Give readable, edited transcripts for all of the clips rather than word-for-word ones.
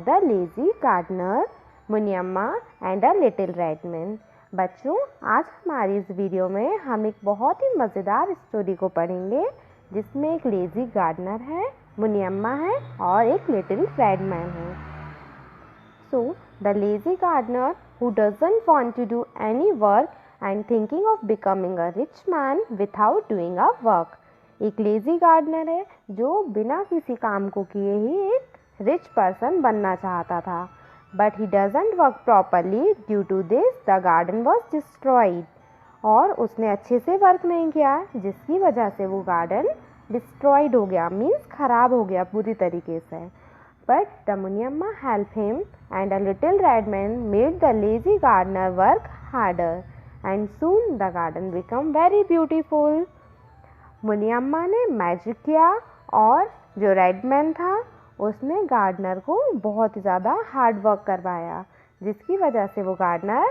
The lazy gardener, Muniyamma and a little red man. बच्चों, आज हमारी इस वीडियो में हम एक बहुत ही मज़ेदार स्टोरी को पढ़ेंगे जिसमें एक लेज़ी गार्डनर है, मुनियम्मा है और एक लिटिल रेड मैन है। So, the lazy gardener who doesn't want to do any work and thinking of becoming a rich man without doing a work। एक लेज़ी गार्डनर है जो बिना किसी काम को किए ही एक रिच पर्सन बनना चाहता था, but he doesn't work properly due to this the garden was destroyed. और उसने अच्छे से वर्क नहीं किया जिसकी वजह से वो गार्डन डिस्ट्रॉयड हो गया, मीन्स खराब हो गया पूरी तरीके से। But the Munyamma helped him, and a little red man made the lazy gardener work harder, and soon the garden became very beautiful। मुनियम्मा ने मैजिक किया और जो रेड मैन था उसने गार्डनर को बहुत ही ज़्यादा हार्ड वर्क करवाया, जिसकी वजह से वो गार्डनर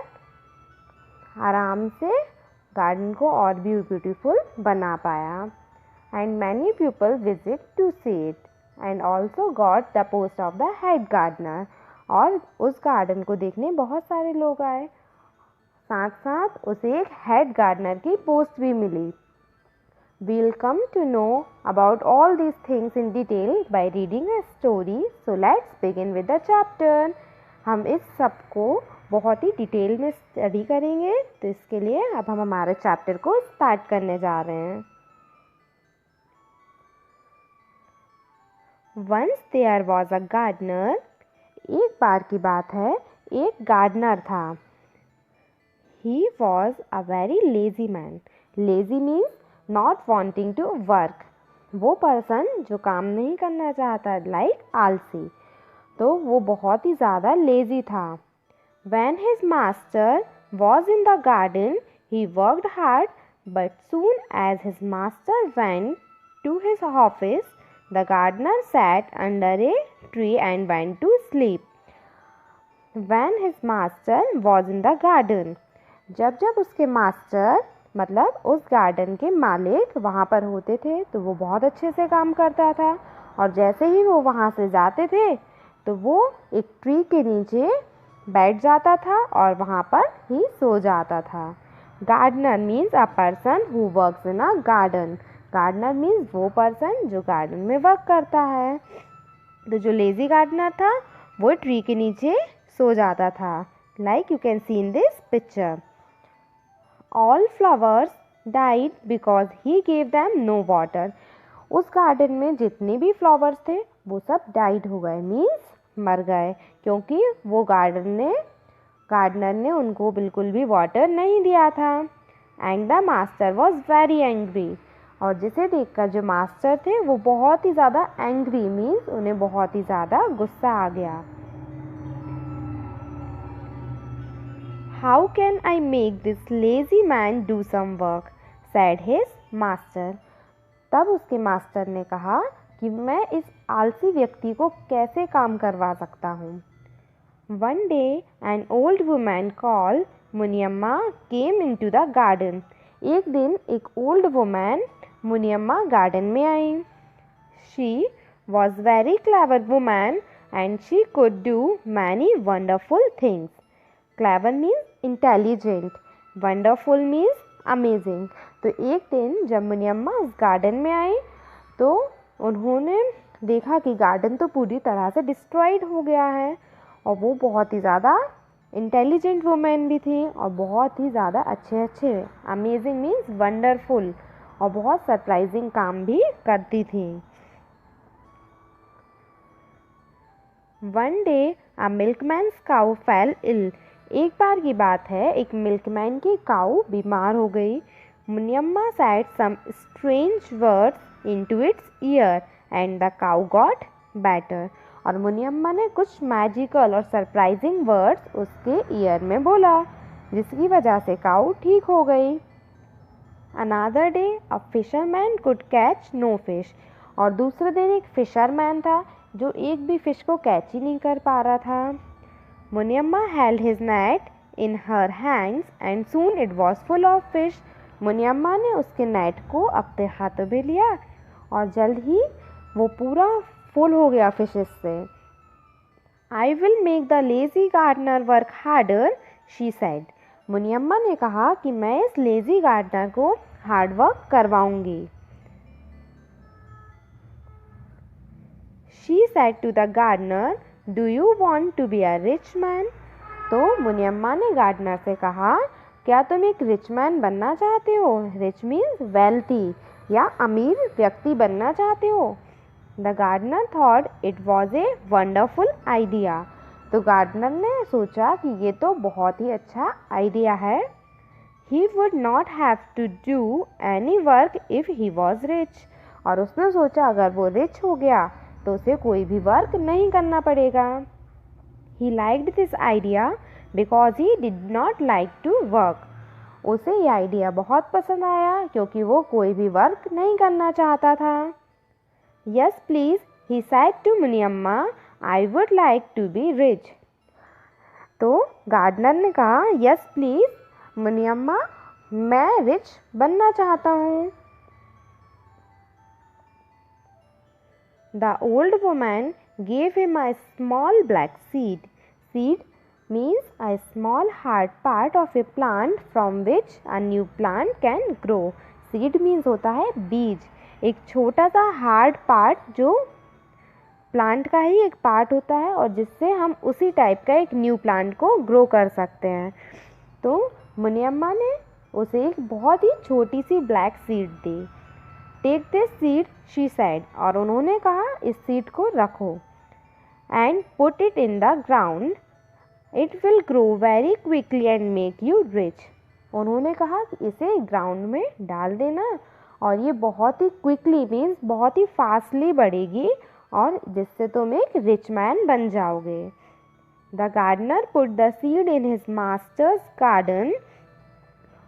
आराम से गार्डन को और भी ब्यूटीफुल बना पाया। And many people visit to see it and also got the post of the head gardener. और उस गार्डन को देखने बहुत सारे लोग आए, साथ साथ उसे एक हेड गार्डनर की पोस्ट भी मिली। We'll come to know about all these things in detail by reading a story, so let's begin with the chapter। हम इस सब को बहुत ही डिटेल में स्टडी करेंगे, तो इसके लिए अब हम हमारे चैप्टर को स्टार्ट करने जा रहे हैं। Once there was a gardener। एक बार की बात है, एक गार्डनर था। He was a very lazy man। Lazy means not wanting to work। वो पर्सन जो काम नहीं करना चाहता, like आलसी, तो वो बहुत ही ज़्यादा लेज़ी था। When his master was in the garden, he worked hard, but soon as his master went to his office, the gardener sat under a tree and went to sleep। When his master was in the garden, जब जब उसके master मतलब उस garden के मालिक वहाँ पर होते थे तो वो बहुत अच्छे से काम करता था, और जैसे ही वो वहाँ से जाते थे तो वो एक ट्री के नीचे बैठ जाता था और वहाँ पर ही सो जाता था। Gardener means a person who works in a garden. Gardener means वो पर्सन जो गार्डन में वर्क करता है। तो जो लेज़ी गार्डनर था वो ट्री के नीचे सो जाता था, like you can see in this picture. All flowers died because he gave them no water. उस गार्डन में जितने भी फ्लावर्स थे वो सब डाइड हो गए, मीन्स मर गए, क्योंकि वो गार्डनर ने उनको बिल्कुल भी वाटर नहीं दिया था। And the master was very angry. और जिसे देखकर जो मास्टर थे वो बहुत ही ज़्यादा एंग्री, मीन्स उन्हें बहुत ही ज़्यादा गुस्सा आ गया। How can I make this lazy man do some work, said his master. तब उसके मास्टर ने कहा कि मैं इस आलसी व्यक्ति को कैसे काम करवा सकता हूँ। One day an old woman called Muniyamma came into the garden. एक दिन एक ओल्ड वुमैन मुनियम्मा गार्डन में आई। She was very clever woman and she could do many wonderful things. Clever means intelligent, wonderful means amazing. तो एक दिन जब मुनियम्मा उस गार्डन में आई तो उन्होंने देखा कि गार्डन तो पूरी तरह से डिस्ट्रॉयड हो गया है, और वो बहुत ही ज़्यादा इंटेलिजेंट वुमेन भी थी और बहुत ही ज़्यादा अच्छे अमेजिंग मीन्स वंडरफुल और बहुत सरप्राइजिंग काम भी करती थी। वन डे अ मिल्कमैन्स काऊ फेल इल। एक बार की बात है, एक मिल्कमैन की काऊ बीमार हो गई। Muniyamma said some strange words into its ear and the cow got better. और मुनियम्मा ने कुछ मैजिकल और सरप्राइजिंग वर्ड्स उसके ईयर में बोला, जिसकी वजह से काऊ ठीक हो गई। Another day a fisherman could catch no fish. और दूसरे दिन एक फिशरमैन था जो एक भी फिश को कैच ही नहीं कर पा रहा था। Muniyamma held his net in her hands and soon it was full of fish. Muniyamma ने उसके नेट को अपने हाथों में लिया और जल्द ही वो पूरा फुल हो गया फिशेस से। I will make the lazy gardener work harder, she said. मुनियम्मा ने कहा कि मैं इस लेजी गार्डनर को हार्ड वर्क करवाऊंगी. She said to the gardener, Do you want to be a rich man? तो मुनियम्मा ने गार्डनर से कहा, क्या तुम एक रिच मैन बनना चाहते हो? रिच मीन्स वेल्थी या अमीर व्यक्ति बनना चाहते हो. The gardener thought it was a wonderful idea. तो गार्डनर ने सोचा कि ये तो बहुत ही अच्छा आइडिया है. He would not have to do any work if he was rich. और उसने सोचा अगर वो रिच हो गया तो उसे कोई भी वर्क नहीं करना पड़ेगा. He liked this idea because he did not like to work. उसे ये आइडिया बहुत पसंद आया क्योंकि वो कोई भी वर्क नहीं करना चाहता था. Yes, please, he said to मुनियम्मा, I would like to be rich. तो गार्डनर ने कहा, Yes, please, मुनियम्मा, मैं रिच बनना चाहता हूँ. The old woman gave him a small black seed. Seed means a small hard part of a plant from which a new plant can grow. Seed means होता है बीज. एक छोटा सा हार्ड पार्ट जो प्लांट का ही एक पार्ट होता है और जिससे हम उसी टाइप का एक न्यू प्लांट को ग्रो कर सकते हैं. तो मुनियम्मा ने उसे एक बहुत ही छोटी सी ब्लैक सीड दी. Take this seed, she said. और उन्होंने कहा इस सीड को रखो. And put it in the ground. It will grow very quickly and make you rich. उन्होंने कहा कि इसे ग्राउंड में डाल देना और ये बहुत ही क्विकली मीन्स बहुत ही फास्टली बढ़ेगी और जिससे तुम एक रिच मैन बन जाओगे. The gardener put the seed in his master's garden.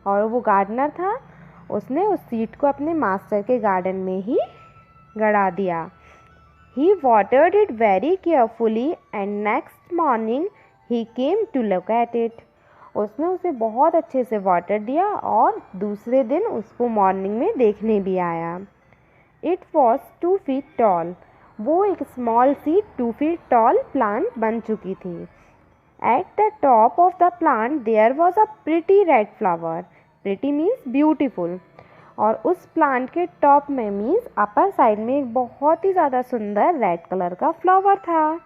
और वो गार्डनर था, उसने उस सीड को अपने मास्टर के गार्डन में ही गड़ा दिया. He watered it very carefully and next morning he came to look at it. उसने उसे बहुत अच्छे से वाटर दिया और दूसरे दिन उसको मॉर्निंग में देखने भी आया. It was 2 feet tall. वो एक स्मॉल सी 2 feet टॉल प्लांट बन चुकी थी. At the top of the plant there was a pretty red flower. Pretty means beautiful. और उस प्लांट के टॉप में मीन्स अपर साइड में एक बहुत ही ज़्यादा सुंदर रेड कलर का फ्लावर था.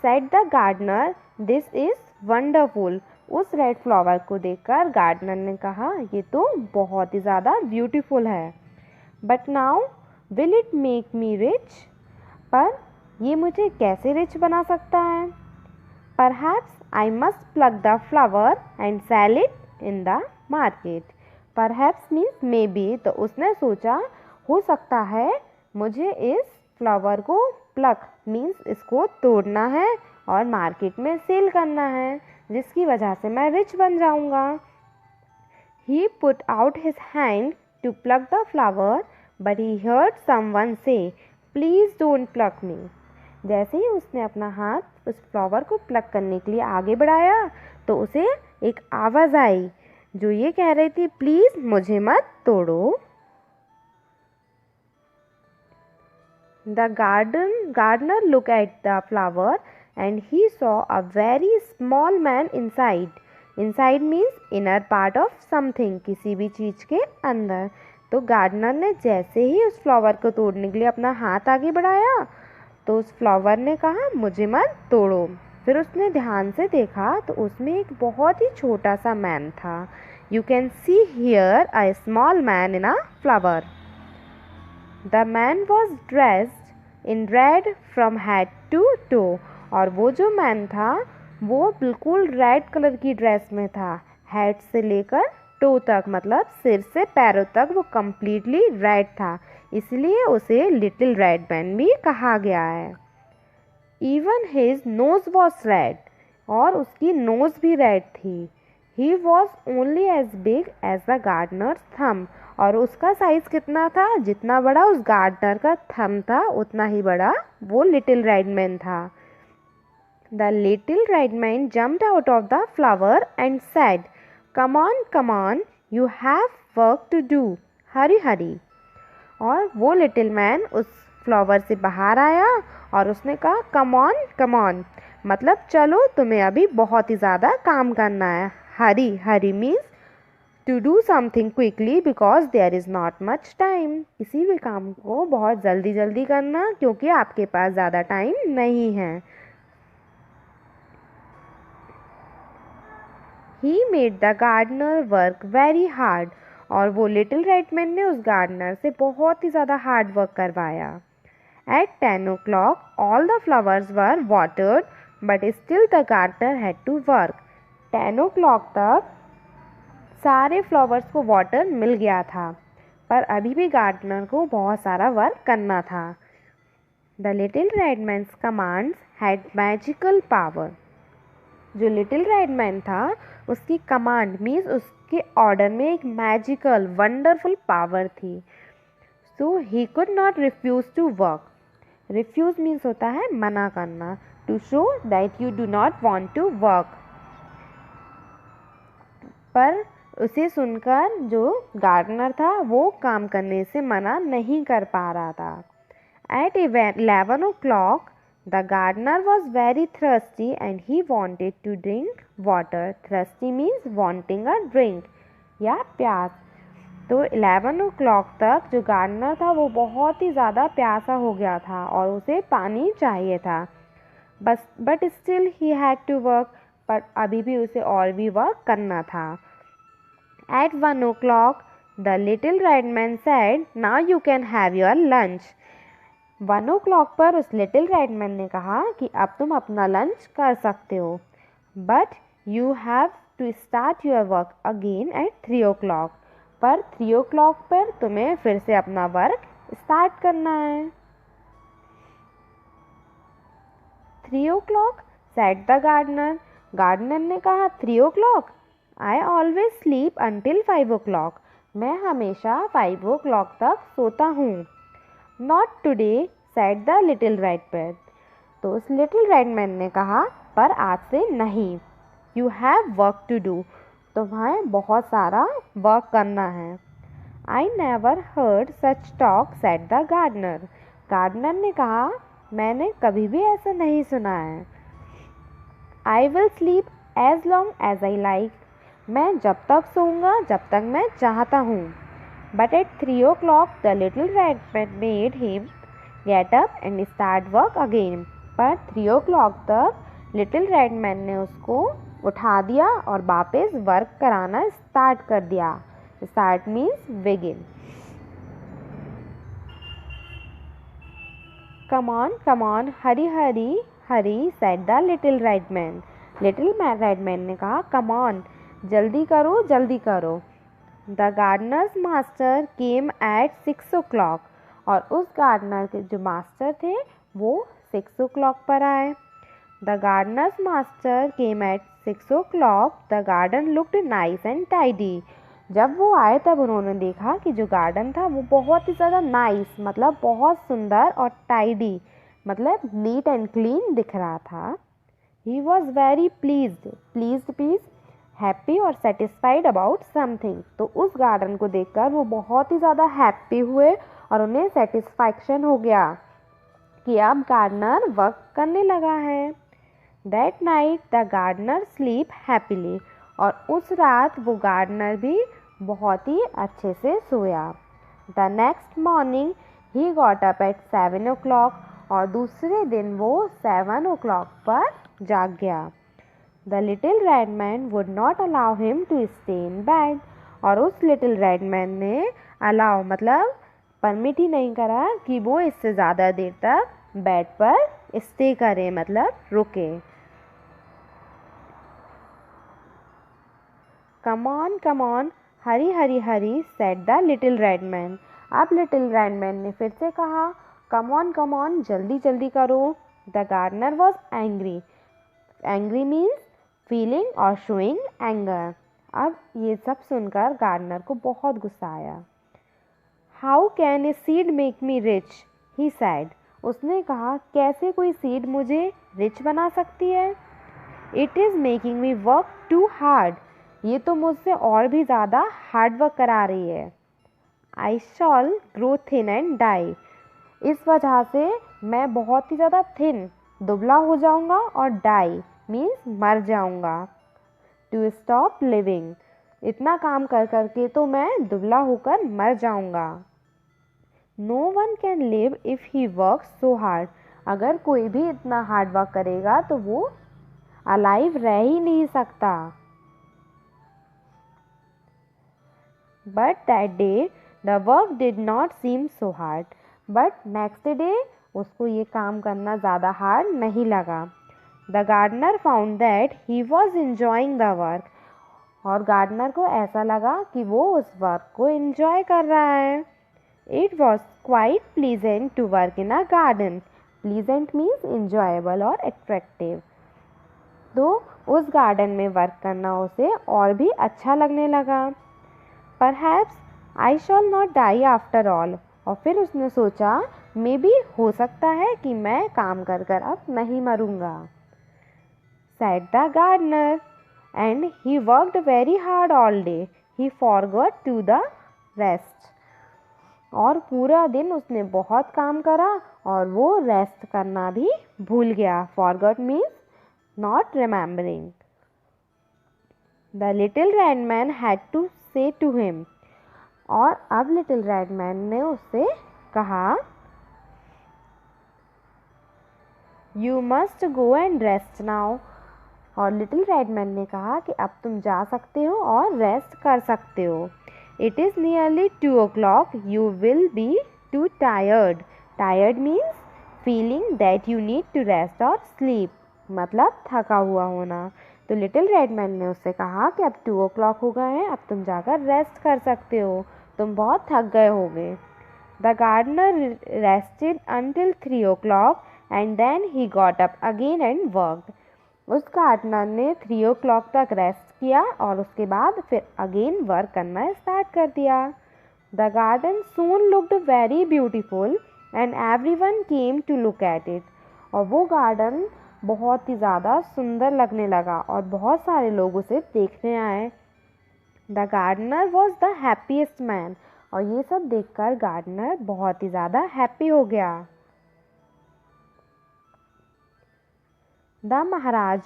Said the gardener, this is wonderful. उस रेड फ्लावर को देखकर गार्डनर ने कहा ये तो बहुत ही ज़्यादा ब्यूटीफुल है. But now will it make me rich. पर ये मुझे कैसे रिच बना सकता है? Perhaps I must pluck the flower and sell it in the market. Perhaps means maybe. तो उसने सोचा हो सकता है मुझे इस फ्लावर को प्लग मीन्स इसको तोड़ना है और मार्केट में सेल करना है जिसकी वजह से मैं रिच बन जाऊंगा. He put out his hand to pluck the flower but he heard someone say please don't pluck me. जैसे ही उसने अपना हाथ उस फ्लावर को प्लग करने के लिए आगे बढ़ाया तो उसे एक आवाज़ आई जो ये कह रही थी प्लीज़ मुझे मत तोड़ो. The gardener looked at the flower and he saw a very small man inside. Inside means inner part of something. किसी भी चीज़ के अंदर. तो गार्डनर ने जैसे ही उस फ्लावर को तोड़ने के लिए अपना हाथ आगे बढ़ाया तो उस फ्लावर ने कहा मुझे मत तोड़ो. फिर उसने ध्यान से देखा तो उसमें एक बहुत ही छोटा सा मैन था. You can see here a small man in a flower. The man was dressed in red from head to toe. और वो जो मैन था वो बिल्कुल रेड कलर की ड्रेस में था. हेड से लेकर टो तक मतलब सिर से पैरों तक वो कम्प्लीटली रेड था. इसलिए उसे लिटिल रेड मैन भी कहा गया है. Even his nose was red. और उसकी नोज भी रेड थी. He was only as big as the gardener's thumb. और उसका साइज़ कितना था? जितना बड़ा उस गार्डनर का थंब था उतना ही बड़ा वो लिटिल रेड मैन था. The little red man jumped out of the flower and said come on you have work to do, hurry hurry. और वो लिटिल मैन उस फ्लावर से बाहर आया और उसने कहा कम ऑन, मतलब चलो तुम्हें अभी बहुत ही ज़्यादा काम करना है। Hurry, hurry means to do something quickly because there is not much time, किसी भी काम को बहुत जल्दी जल्दी करना क्योंकि आपके पास ज़्यादा टाइम नहीं है। He made the gardener work very hard, और वो लिटिल रेड मैन ने उस गार्डनर से बहुत ही ज़्यादा हार्ड वर्क करवाया। At 10 o'clock, all the flowers were watered, but still the gardener had to work. 10 o'clock तक सारे फ्लावर्स को वाटर मिल गया था, पर अभी भी गार्डनर को बहुत सारा वर्क करना था। The little red man's commands had magical power. जो लिटिल रेड मैन था उसकी कमांड मीन्स उसके ऑर्डर में एक मैजिकल वंडरफुल पावर थी। So he could not refuse to work. Refuse means होता है मना करना, to show that you do not want to work. पर उसे सुनकर जो गार्डनर था वो काम करने से मना नहीं कर पा रहा था। At 11 o'clock, the gardener was very thirsty and he wanted to drink water. Thirsty means wanting a drink या प्यास। तो 11 o'clock तक जो गार्डनर था वो बहुत ही ज़्यादा प्यासा हो गया था और उसे पानी चाहिए था। But still he had to work, पर अभी भी उसे और भी वर्क करना था। At 1 o'clock, the little red man said, "Now you can have your lunch." 1 o'clock पर उस लिटिल रेड मैन ने कहा कि अब तुम अपना लंच कर सकते हो, but you have to start your work again at 3 o'clock, पर 3 o'clock पर तुम्हें फिर से अपना वर्क स्टार्ट करना है। 3 o'clock said the gardener, gardener ने कहा 3 o'clock, I always sleep until 5 o'clock, मैं हमेशा 5 o'clock तक सोता हूँ। Not today said the little red man, तो उस लिटिल रेड मैन ने कहा पर आज से नहीं। You have work to do, तुम्हें बहुत सारा वर्क करना है। I never heard such talk said the gardener, gardener ने कहा मैंने कभी भी ऐसा नहीं सुना है। I will sleep as long as I like, मैं जब तक सोऊंगा जब तक मैं चाहता हूँ। But at 3 o'clock the little red man made him get up and start work again, पर 3 o'clock तक लिटिल रेड मैन ने उसको उठा दिया और वापस वर्क कराना स्टार्ट कर दिया। Start means begin. Come on hurry hurry hurry said the little red man, little red man ने कहा कम ऑन, जल्दी करो जल्दी करो। The Gardner's master came at 6 o'clock, और उस गार्डनर के जो मास्टर थे वो 6 o'clock पर आए। The Gardner's master came at 6 o'clock, the garden looked nice and tidy, जब वो आए तब उन्होंने देखा कि जो गार्डन था वो बहुत ही ज़्यादा नाइस मतलब बहुत सुंदर और टाइडी मतलब नीट एंड क्लीन दिख रहा था। He was very pleased means happy और सेटिस्फाइड अबाउट समथिंग, तो उस गार्डन को देखकर वो बहुत ही ज़्यादा हैप्पी हुए और उन्हें सेटिस्फैक्शन हो गया कि अब गार्डनर वर्क करने लगा है। That night the gardener sleep happily, और उस रात वो गार्डनर भी बहुत ही अच्छे से सोया। The next morning he got up at 7 o'clock, और दूसरे दिन वो 7 o'clock पर जाग गया। The little red man would not allow him to stay in bed, और उस लिटिल रेड मैन ने अलाउ मतलब परमिट ही नहीं करा कि वो इससे ज़्यादा देर तक बेड पर स्टे करे मतलब रुके। Come on hurry hurry hurry said the little red man, अब लिटिल रेड मैन ने फिर से कहा कम ऑन जल्दी जल्दी करो। The gardener was angry means feeling और शोइंग एंगर, अब ये सब सुनकर गार्डनर को बहुत गुस्सा आया। How can a seed make me rich, he said, उसने कहा कैसे कोई सीड मुझे रिच बना सकती है। It is making me work too hard, ये तो मुझसे और भी ज़्यादा हार्ड वर्क करा रही है। I shall grow thin and die, इस वजह से मैं बहुत ही ज़्यादा थिन दुबला हो जाऊंगा, और डाई मीन्स मर जाऊंगा। टू स्टॉप लिविंग, इतना काम कर करके तो मैं दुबला होकर मर जाऊंगा। No one can live if he work so hard, अगर कोई भी इतना हार्ड वर्क करेगा तो वो अलाइव रह ही नहीं सकता। But that day the work did not seem so hard, but next day उसको ये काम करना ज़्यादा हार्ड नहीं लगा। The gardener found that he was enjoying the work, और गार्डनर को ऐसा लगा कि वो उस वर्क को एंजॉय कर रहा है। It was quite pleasant to work in a garden, pleasant means enjoyable और एट्रैक्टिव। तो उस गार्डन में वर्क करना उसे और भी अच्छा लगने लगा। Perhaps I shall not die after all, और फिर उसने सोचा मे बी हो सकता है कि मैं काम कर कर अब नहीं मरूंगा। said the gardener, and he worked very hard all day. He forgot to the rest. और पूरा दिन उसने बहुत काम करा और वो रेस्ट करना भी भूल गया। Forgot means not remembering. The little red man had to say to him, और अब लिटिल रेड मैन ने उससे कहा, You must go and rest now. और लिटिल रेड मैन ने कहा कि अब तुम जा सकते हो और रेस्ट कर सकते हो। It is nearly 2 o'clock, you will be too tired. Tired means feeling that you need to rest और स्लीप, मतलब थका हुआ होना। तो लिटिल रेड मैन ने उससे कहा कि अब 2 o'clock हो गए हैं, अब तुम जाकर रेस्ट कर सकते हो, तुम बहुत थक गए होगे। The gardener rested until 3 o'clock and then he got up again and worked. उस गार्डनर ने 3 o'clock तक रेस्ट किया और उसके बाद फिर अगेन वर्क करना स्टार्ट कर दिया। The garden soon looked very beautiful and everyone came to look at it. और वो गार्डन बहुत ही ज़्यादा सुंदर लगने लगा और बहुत सारे लोग उसे देखने आए। The gardener was the happiest man, और ये सब देखकर गार्डनर बहुत ही ज़्यादा हैप्पी हो गया। The Maharaj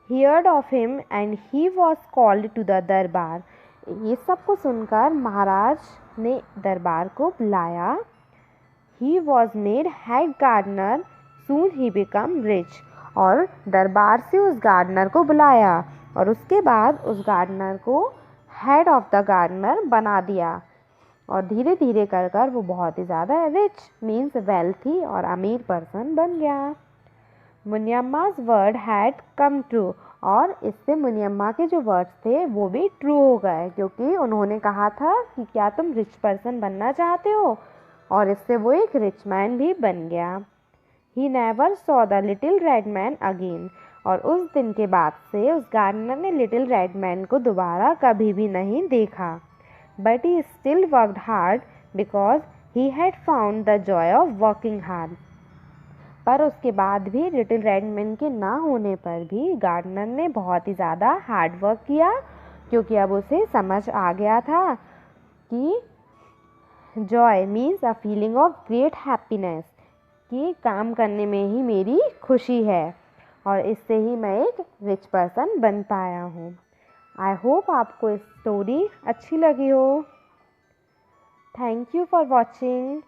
heard of him and he was called to the दरबार। ये सब को सुनकर महाराज ने दरबार को बुलाया। He was made head gardener, soon he became rich। और दरबार से उस गार्डनर को बुलाया और उसके बाद उस गार्डनर को हेड ऑफ द गार्डनर बना दिया, और धीरे धीरे कर कर वो बहुत ही ज़्यादा रिच मीन्स वेल्थी और अमीर पर्सन बन गया। मुनियम्मा's वर्ड हैड कम ट्रू, और इससे मुनियम्मा के जो वर्ड्स थे वो भी ट्रू हो गए, क्योंकि उन्होंने कहा था कि क्या तुम रिच पर्सन बनना चाहते हो, और इससे वो एक रिच मैन भी बन गया। He never saw the little red man again, और उस दिन के बाद से उस गार्डनर ने लिटिल रेड मैन को दोबारा कभी भी नहीं देखा। But he still worked hard because he had found the Joy of working hard. पर उसके बाद भी लिटिल रेड मैन के ना होने पर भी गार्डनर ने बहुत ही ज़्यादा हार्ड वर्क किया, क्योंकि अब उसे समझ आ गया था कि Joy means a feeling of great happiness, कि काम करने में ही मेरी खुशी है और इससे ही मैं एक रिच पर्सन बन पाया हूँ। आई होप आपको स्टोरी अच्छी लगी हो। Thank you for watching.